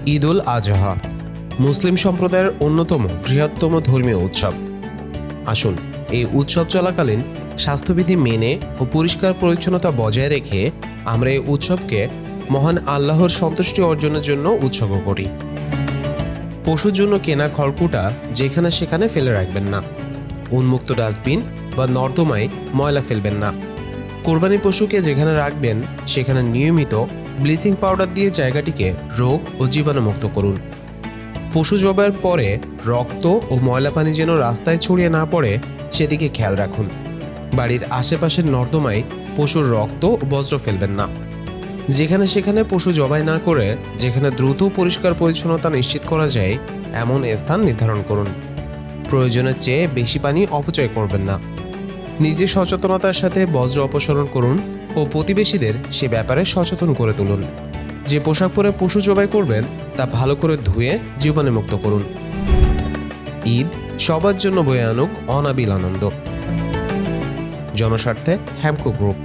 ঈদ উল আজহা মুসলিম সম্প্রদায়ের অন্যতম বৃহত্তম ধর্মীয় উৎসব। আসুন এই উৎসব চলাকালীন স্বাস্থ্যবিধি মেনে ও পরিষ্কার পরিচ্ছন্নতা বজায় রেখে আমরা এই উৎসবকে মহান আল্লাহর সন্তুষ্টি অর্জনের জন্য উৎসর্গ করি। পশুর জন্য কেনা খড়কুটা যেখানে সেখানে ফেলে রাখবেন না। উন্মুক্ত ডাস্টবিন বা নর্দমায় ময়লা ফেলবেন না। কোরবানি পশুকে যেখানে রাখবেন সেখানে নিয়মিত ব্লিচিং পাউডার দিয়ে জায়গাটিকে রোগ ও জীবাণুমুক্ত করুন। পশু জবাইয়ের পরে রক্ত ও ময়লা পানি যেন রাস্তায় ছড়িয়ে না পড়ে সেদিকে খেয়াল রাখুন। বাড়ির আশেপাশের নর্দমায় পশুর রক্ত ও বজ্র ফেলবেন না। যেখানে সেখানে পশু জবাই না করে যেখানে দ্রুত পরিষ্কার পরিচ্ছন্নতা নিশ্চিত করা যায় এমন স্থান নির্ধারণ করুন। প্রয়োজনের চেয়ে বেশি পানি অপচয় করবেন না। নিজের সচেতনতার সাথে বজ্র অপসারণ করুন ও প্রতিবেশীদের সে ব্যাপারে সচেতন করে তুলুন। যে পোশাক পরে পশু জবাই করবেন তা ভালো করে ধুয়ে জীবাণুমুক্ত করুন। ঈদ সবার জন্য বয়ে আনুক অনাবিল আনন্দ। জনস্বার্থে হ্যামকো গ্রুপ।